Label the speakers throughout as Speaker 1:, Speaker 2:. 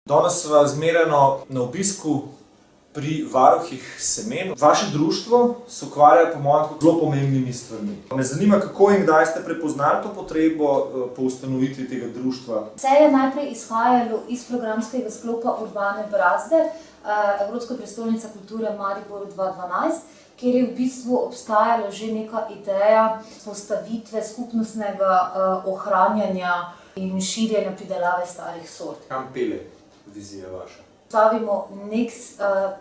Speaker 1: Danes sva zmerjeno na obisku pri varuhih semen. Vaše društvo se ukvarja po mojem zelo pomembnimi stvarmi. Me zanima, kako in kdaj ste prepoznali to potrebo po ustanovitvi tega društva?
Speaker 2: Vse je najprej izhajalo iz programskega sklopa Urbane brazde, Evropska prestolnica kulture Maribor 2012, kjer je v bistvu obstajala že neka ideja postavitve skupnostnega ohranjanja in širjenja pridelave starih sort.
Speaker 1: Kam pele vizija vaša?
Speaker 2: Stavimo nek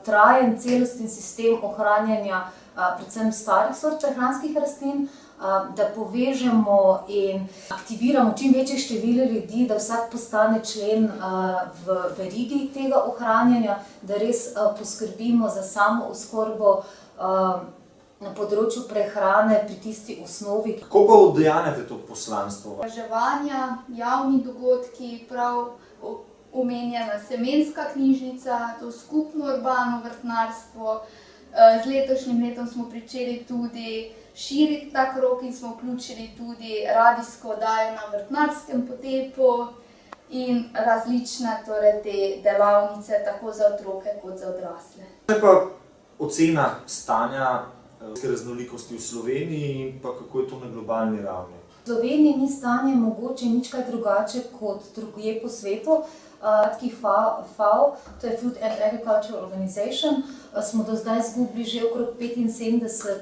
Speaker 2: trajen, celosten sistem ohranjanja predvsem starih sort prehranskih rastlin, da povežemo in aktiviramo čim večje število ljudi, da vsak postane člen v verigi tega ohranjanja, da res poskrbimo za samooskrbo na področju prehrane pri tisti osnovi.
Speaker 1: Kako pa udejanjate to poslanstvo?
Speaker 3: Izobraževanja, javni dogodki, prav omenjena semenska knjižnica, to skupno urbano vrtnarstvo. Z letošnjim letom smo pričeli tudi širiti ta krog in smo vključili tudi radijsko oddajo na vrtnarskem potepu in različne te delavnice tako za otroke kot za odrasle.
Speaker 1: Kaj pa ocena stanja raznolikosti v Sloveniji in pa kako je to na globalni ravni?
Speaker 2: V Sloveniji ni stanje mogoče nič kaj drugače kot drugje po svetu. FAO, to je Food and Agriculture Organization, smo do zdaj izgubili že okrog 75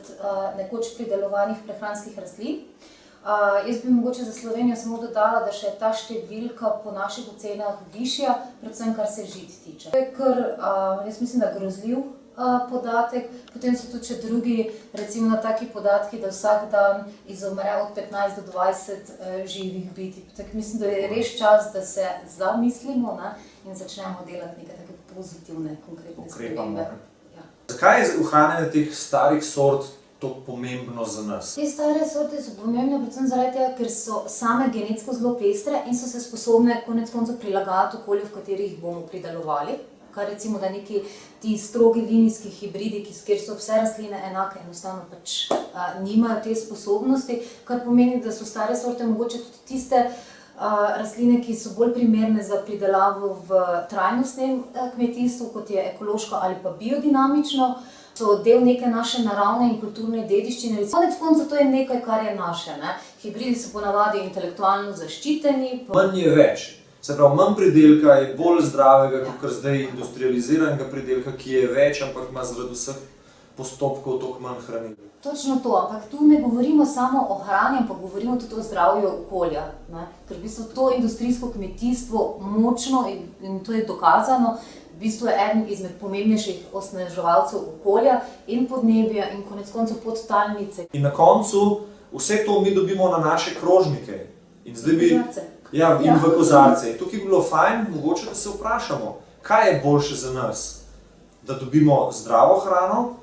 Speaker 2: nekoč pridelovanih prehranskih rastlin. Jaz bi mogoče za Slovenijo samo dodala, da še je ta številka po naših ocenah višja, predvsem kar se žit tiče. To je kar, jaz mislim, da grozljiv podatek. Potem so tudi še drugi, recimo na taki podatki, da vsak dan izumre od 15 do 20 živih bitij. Tako mislim, da je res čas, da se zamislimo in začnemo delati neke take pozitivne, konkretne spremembe.
Speaker 1: Zakaj je ohranjanje teh starih sort to pomembno za nas?
Speaker 2: Te stare sorte so pomembne predvsem zaradi tega, ker so same genetsko zelo pestre in so se sposobne konec koncev prilagajati okolju, v katerih jih bomo pridelovali. Kar recimo, da neki ti strogi linijski hibridi, kjer so vse rastline enake, enostavno pač nimajo te sposobnosti, kar pomeni, da so stare sorte mogoče tudi tiste rastline, ki so bolj primerne za pridelavo v trajnostnem kmetijstvu, kot je ekološko ali pa biodinamično, so del neke naše naravne in kulturne dediščine. Konec koncev to je nekaj, kar je naše. Hibridi so ponavadi intelektualno zaščiteni.
Speaker 1: Manj je več. Se pravi, manj pridelka je bolj zdravega, kot zdaj industrializiranega pridelka, ki je več, ampak ima zaradi vseh postopkov toliko manj hranil.
Speaker 2: Točno to, ampak tu ne govorimo samo o hrani, ampak govorimo tudi o zdravju okolja. Ker v bistvu to industrijsko kmetijstvo močno, in to je dokazano, v bistvu je eden izmed pomembnejših onesnaževalcev okolja in podnebja in konec koncev podtalnice. In
Speaker 1: na koncu vse to mi dobimo na naše krožnike. In zdaj bi... in v kozarce. Tukaj bi bilo fajn, mogoče, da se vprašamo, kaj je boljše za nas? Da dobimo zdravo hrano,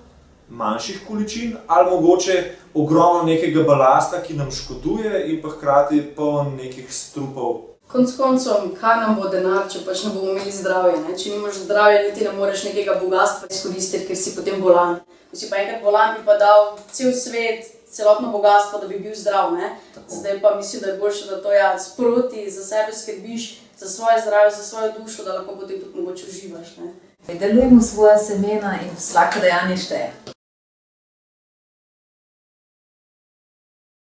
Speaker 1: manjših količin, ali mogoče ogromno nekega balasta, ki nam škoduje in pa hkrati poln nekih strupov.
Speaker 4: Konec koncev, kaj nam bo denar, če pač ne bomo imeli zdravje? Če nimaš zdravja, niti ne moreš nekega bogatstva izkoristiti, ker si potem bolan. Ko si pa enkrat bolan, bi pa dal cel svet, celotno bogatstvo, da bi bil zdrav. Zdaj pa mislim, da je boljše, da to sproti za sebe skrbiš, za svoje zdravje, za svojo dušo, da lahko potem tudi mogoče uživaš.
Speaker 2: Delujmo svoja semena in vsako dejanje šteje.